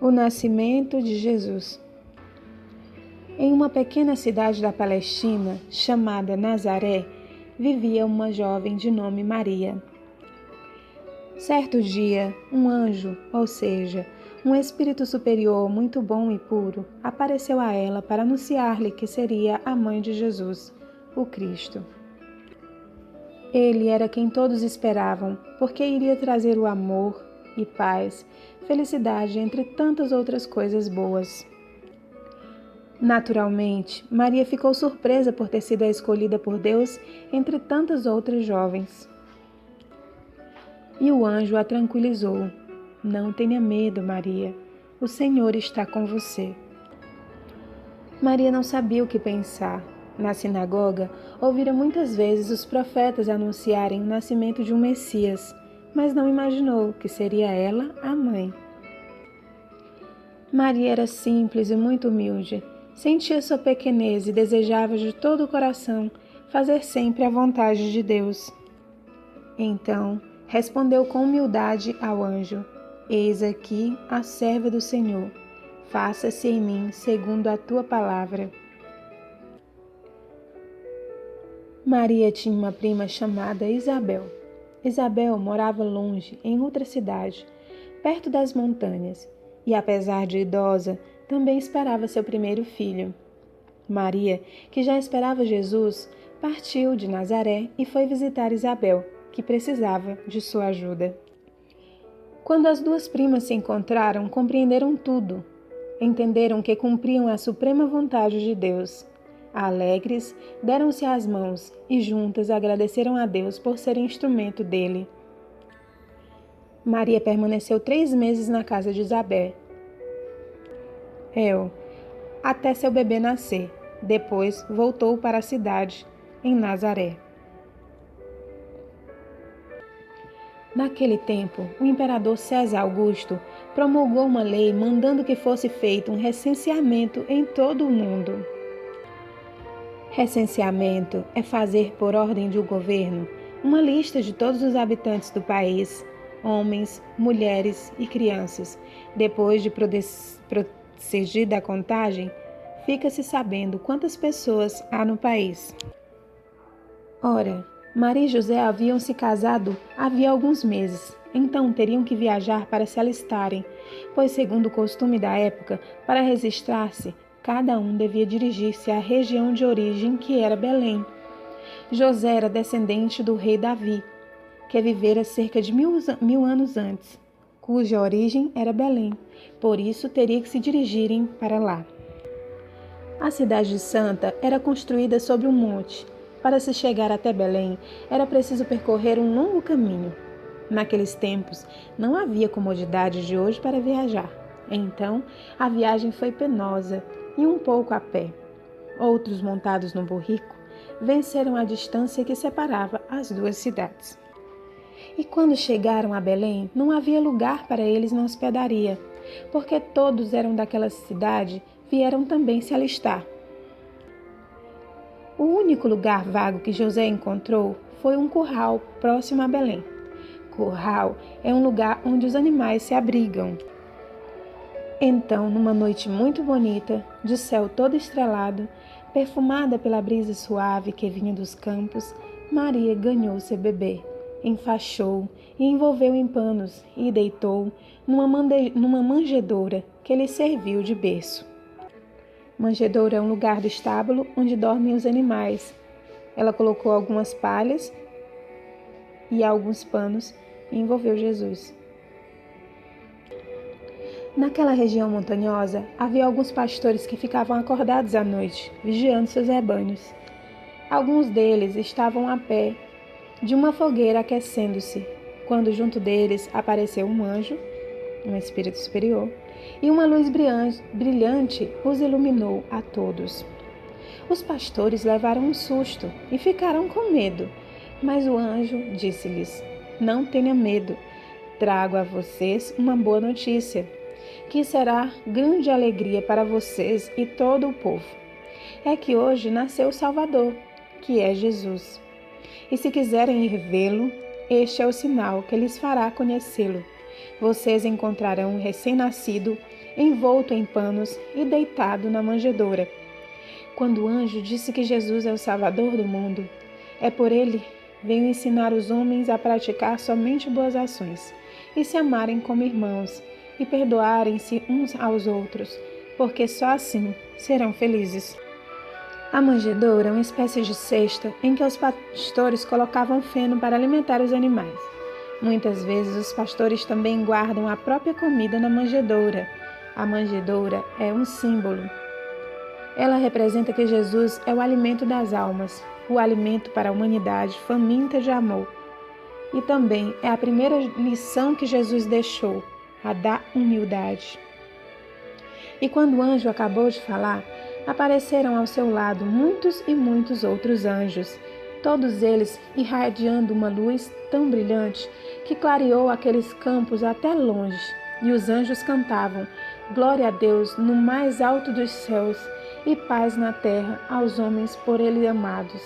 O nascimento de Jesus. Em uma pequena cidade da Palestina, chamada Nazaré, vivia uma jovem de nome Maria. Certo dia, um anjo, ou seja, um espírito superior muito bom e puro, apareceu a ela para anunciar-lhe que seria a mãe de Jesus, o Cristo. Ele era quem todos esperavam, porque iria trazer o amor e paz, felicidade, entre tantas outras coisas boas. Naturalmente, Maria ficou surpresa por ter sido a escolhida por Deus entre tantas outras jovens. E o anjo a tranquilizou: "Não tenha medo, Maria, o Senhor está com você." Maria não sabia o que pensar. Na sinagoga, ouvira muitas vezes os profetas anunciarem o nascimento de um Messias, mas não imaginou que seria ela a mãe. Maria era simples e muito humilde. Sentia sua pequenez e desejava de todo o coração fazer sempre a vontade de Deus. Então, respondeu com humildade ao anjo: "Eis aqui a serva do Senhor. Faça-se em mim segundo a tua palavra." Maria tinha uma prima chamada Isabel. Isabel morava longe, em outra cidade, perto das montanhas, e apesar de idosa, também esperava seu primeiro filho. Maria, que já esperava Jesus, partiu de Nazaré e foi visitar Isabel, que precisava de sua ajuda. Quando as duas primas se encontraram, compreenderam tudo. Entenderam que cumpriam a suprema vontade de Deus. Alegres, deram-se as mãos e juntas agradeceram a Deus por ser instrumento dele. Maria permaneceu 3 meses na casa de Isabel, até seu bebê nascer. Depois voltou para a cidade, em Nazaré. Naquele tempo, o imperador César Augusto promulgou uma lei mandando que fosse feito um recenseamento em todo o mundo. Recenseamento é fazer, por ordem do governo, uma lista de todos os habitantes do país, homens, mulheres e crianças. Depois de procedida a contagem, fica-se sabendo quantas pessoas há no país. Ora, Maria e José haviam se casado havia alguns meses, então teriam que viajar para se alistarem, pois, segundo o costume da época, para registrar-se, cada um devia dirigir-se à região de origem, que era Belém. José era descendente do rei Davi, que vivera cerca de 1000 anos antes, cuja origem era Belém, por isso teria que se dirigirem para lá. A cidade santa era construída sobre um monte. Para se chegar até Belém, era preciso percorrer um longo caminho. Naqueles tempos, não havia comodidade de hoje para viajar. Então, a viagem foi penosa e um pouco a pé. Outros, montados no burrico, venceram a distância que separava as duas cidades. E quando chegaram a Belém, não havia lugar para eles na hospedaria, porque todos eram daquela cidade, vieram também se alistar. O único lugar vago que José encontrou foi um curral próximo a Belém. Curral é um lugar onde os animais se abrigam. Então, numa noite muito bonita, de céu todo estrelado, perfumada pela brisa suave que vinha dos campos, Maria ganhou seu bebê, enfaixou e envolveu em panos e deitou numa manjedoura que lhe serviu de berço. Manjedoura é um lugar do estábulo onde dormem os animais. Ela colocou algumas palhas e alguns panos e envolveu Jesus. Naquela região montanhosa, havia alguns pastores que ficavam acordados à noite, vigiando seus rebanhos. Alguns deles estavam a pé de uma fogueira aquecendo-se, quando junto deles apareceu um anjo, um espírito superior, e uma luz brilhante os iluminou a todos. Os pastores levaram um susto e ficaram com medo, mas o anjo disse-lhes: "Não tenha medo, trago a vocês uma boa notícia. que será grande alegria para vocês e todo o povo. É que hoje nasceu o Salvador, que é Jesus. E se quiserem ir vê-lo, este é o sinal que lhes fará conhecê-lo. Vocês encontrarão um recém-nascido, envolto em panos e deitado na manjedoura. Quando o anjo disse que Jesus é o Salvador do mundo, é por ele veio ensinar os homens a praticar somente boas ações, e se amarem como irmãos, e perdoarem-se uns aos outros, porque só assim serão felizes. A manjedoura é uma espécie de cesta em que os pastores colocavam feno para alimentar os animais. Muitas vezes os pastores também guardam a própria comida na manjedoura. A manjedoura é um símbolo. Ela representa que Jesus é o alimento das almas, o alimento para a humanidade faminta de amor. E também é a primeira lição que Jesus deixou, a da humildade. E quando o anjo acabou de falar, apareceram ao seu lado muitos e muitos outros anjos, todos eles irradiando uma luz tão brilhante que clareou aqueles campos até longe. E os anjos cantavam: glória a Deus no mais alto dos céus e paz na terra aos homens por ele amados.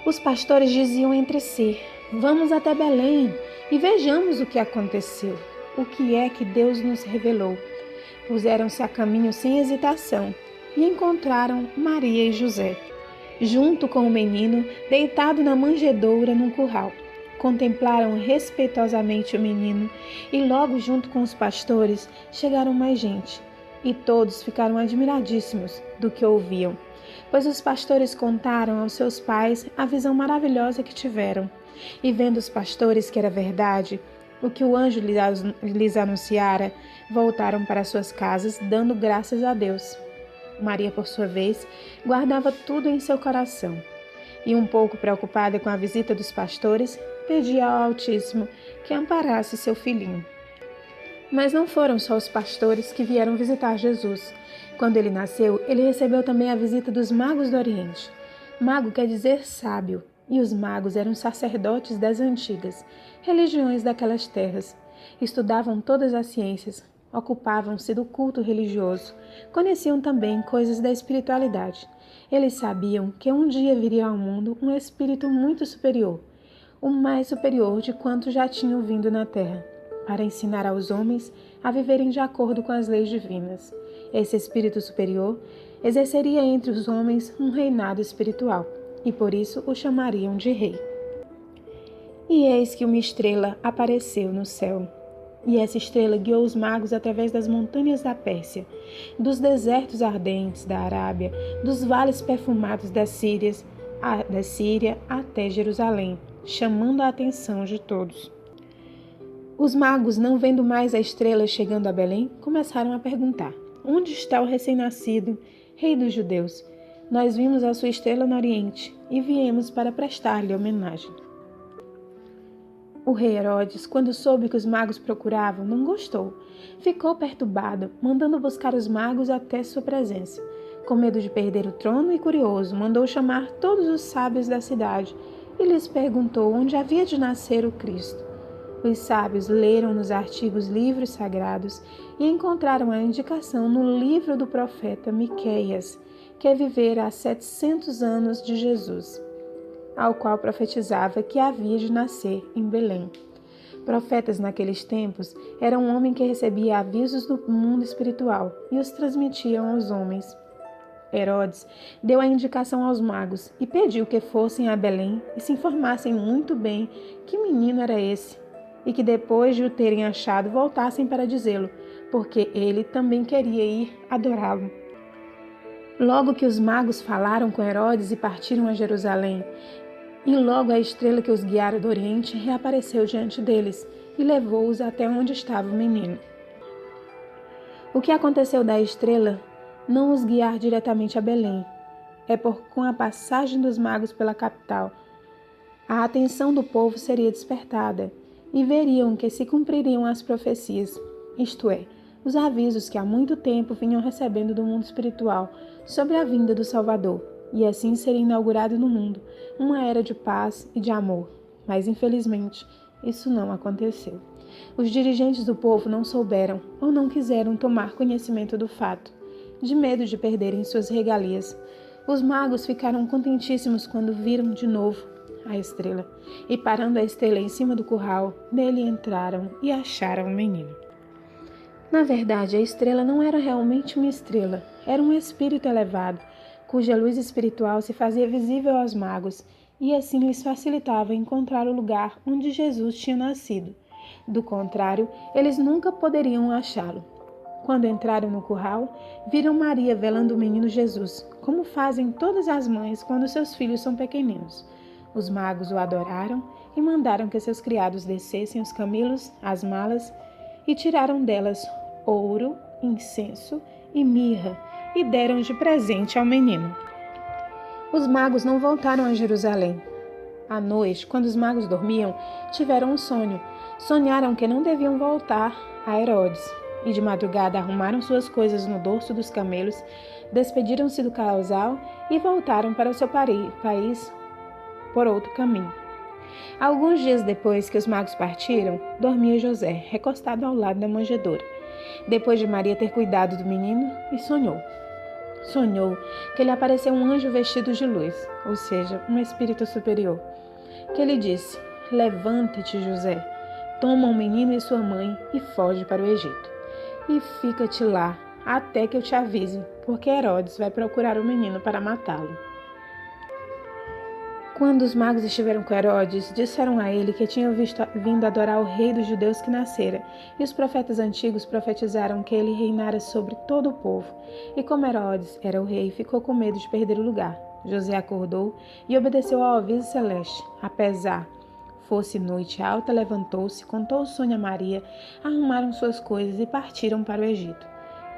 Os pastores diziam entre si: vamos até Belém e vejamos o que aconteceu, o que é que Deus nos revelou. Puseram-se a caminho sem hesitação e encontraram Maria e José, junto com o menino deitado na manjedoura num curral. Contemplaram respeitosamente o menino e logo junto com os pastores chegaram mais gente, e todos ficaram admiradíssimos do que ouviam, pois os pastores contaram aos seus pais a visão maravilhosa que tiveram, e vendo os pastores que era verdade o que o anjo lhes anunciara, voltaram para suas casas, dando graças a Deus. Maria, por sua vez, guardava tudo em seu coração, e um pouco preocupada com a visita dos pastores, pedia ao Altíssimo que amparasse seu filhinho. Mas não foram só os pastores que vieram visitar Jesus. Quando ele nasceu, ele recebeu também a visita dos magos do Oriente. Mago quer dizer sábio, e os magos eram sacerdotes das antigas religiões daquelas terras. Estudavam todas as ciências, ocupavam-se do culto religioso, conheciam também coisas da espiritualidade. Eles sabiam que um dia viria ao mundo um espírito muito superior, o mais superior de quantos já tinham vindo na terra, para ensinar aos homens a viverem de acordo com as leis divinas. Esse espírito superior exerceria entre os homens um reinado espiritual, e por isso o chamariam de rei. E eis que uma estrela apareceu no céu. E essa estrela guiou os magos através das montanhas da Pérsia, dos desertos ardentes da Arábia, dos vales perfumados da Síria até Jerusalém, chamando a atenção de todos. Os magos, não vendo mais a estrela chegando a Belém, começaram a perguntar: onde está o recém-nascido, rei dos judeus? Nós vimos a sua estrela no Oriente e viemos para prestar-lhe homenagem. O rei Herodes, quando soube que os magos procuravam, não gostou. Ficou perturbado, mandando buscar os magos até sua presença. Com medo de perder o trono e curioso, mandou chamar todos os sábios da cidade e lhes perguntou onde havia de nascer o Cristo. Os sábios leram nos artigos livros sagrados e encontraram a indicação no livro do profeta Miqueias, que vivera há 700 anos de Jesus, ao qual profetizava que havia de nascer em Belém. Profetas naqueles tempos eram um homem que recebia avisos do mundo espiritual e os transmitiam aos homens. Herodes deu a indicação aos magos e pediu que fossem a Belém e se informassem muito bem que menino era esse, e que depois de o terem achado voltassem para dizê-lo, porque ele também queria ir adorá-lo. Logo que os magos falaram com Herodes e partiram a Jerusalém, e logo a estrela que os guiara do Oriente reapareceu diante deles e levou-os até onde estava o menino. O que aconteceu da estrela não os guiar diretamente a Belém, é por com a passagem dos magos pela capital, a atenção do povo seria despertada e veriam que se cumpririam as profecias, isto é, os avisos que há muito tempo vinham recebendo do mundo espiritual sobre a vinda do Salvador, e assim seria inaugurado no mundo uma era de paz e de amor. Mas, infelizmente, isso não aconteceu. Os dirigentes do povo não souberam ou não quiseram tomar conhecimento do fato, de medo de perderem suas regalias. Os magos ficaram contentíssimos quando viram de novo a estrela, e parando a estrela em cima do curral, nele entraram e acharam o menino. Na verdade, a estrela não era realmente uma estrela, era um espírito elevado, cuja luz espiritual se fazia visível aos magos e assim lhes facilitava encontrar o lugar onde Jesus tinha nascido. Do contrário, eles nunca poderiam achá-lo. Quando entraram no curral, viram Maria velando o menino Jesus, como fazem todas as mães quando seus filhos são pequeninos. Os magos o adoraram e mandaram que seus criados descessem os camelos, as malas, e tiraram delas ouro, incenso e mirra, e deram de presente ao menino. Os magos não voltaram a Jerusalém. À noite, quando os magos dormiam, tiveram um sonho. Sonharam que não deviam voltar a Herodes. E de madrugada arrumaram suas coisas no dorso dos camelos, despediram-se do casal e voltaram para o seu país por outro caminho. Alguns dias depois que os magos partiram, dormia José, recostado ao lado da manjedoura, depois de Maria ter cuidado do menino, e sonhou. Sonhou que lhe apareceu um anjo vestido de luz, ou seja, um espírito superior, que lhe disse: levanta-te, José, toma o menino e sua mãe e foge para o Egito. E fica-te lá até que eu te avise, porque Herodes vai procurar o menino para matá-lo. Quando os magos estiveram com Herodes, disseram a ele que tinham vindo adorar o rei dos judeus que nascera, e os profetas antigos profetizaram que ele reinara sobre todo o povo. E como Herodes era o rei, ficou com medo de perder o lugar. José acordou e obedeceu ao aviso celeste. Apesar fosse noite alta, levantou-se, contou o sonho a Maria, arrumaram suas coisas e partiram para o Egito.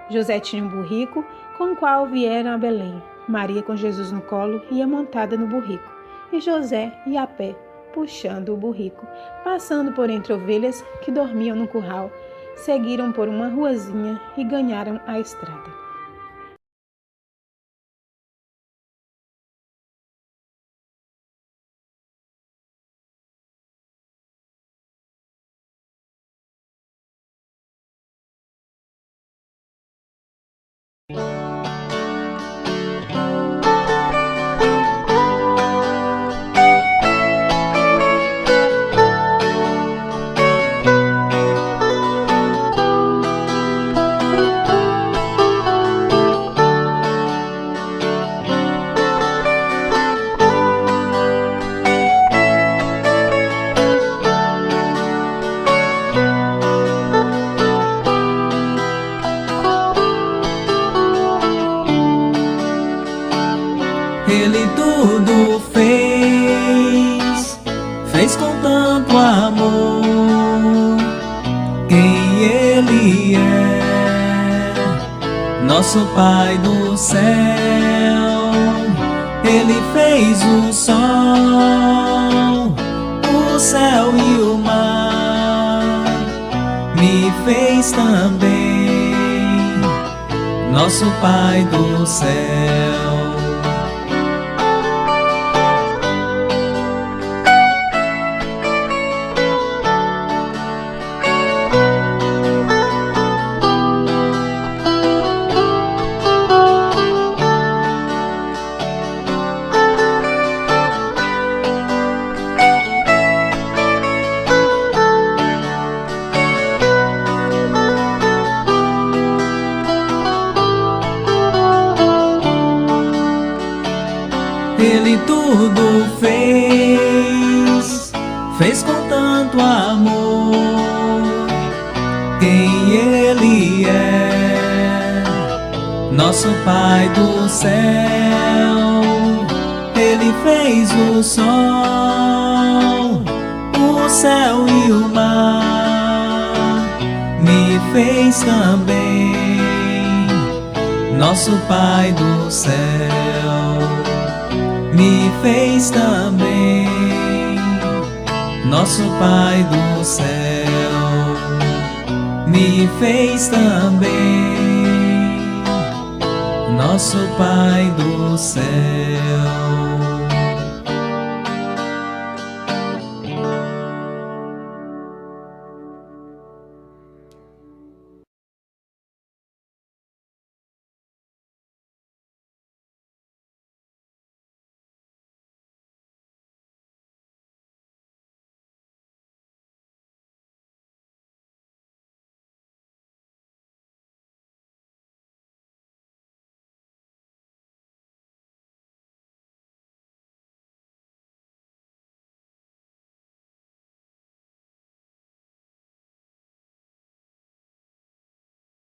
José tinha um burrico, com o qual vieram a Belém. Maria, com Jesus no colo, ia montada no burrico, e José ia a pé, puxando o burrico, passando por entre ovelhas que dormiam no curral. Seguiram por uma ruazinha e ganharam a estrada. Ele tudo fez com tanto amor. Quem Ele é, nosso Pai do céu. Ele fez o sol, o céu e o mar. Me fez também, nosso Pai do céu. Ele tudo fez com tanto amor. Quem Ele é, nosso Pai do céu. Ele fez o sol, o céu e o mar. Me fez também, nosso Pai do céu. Me fez também, nosso Pai do céu. Me fez também, nosso Pai do céu.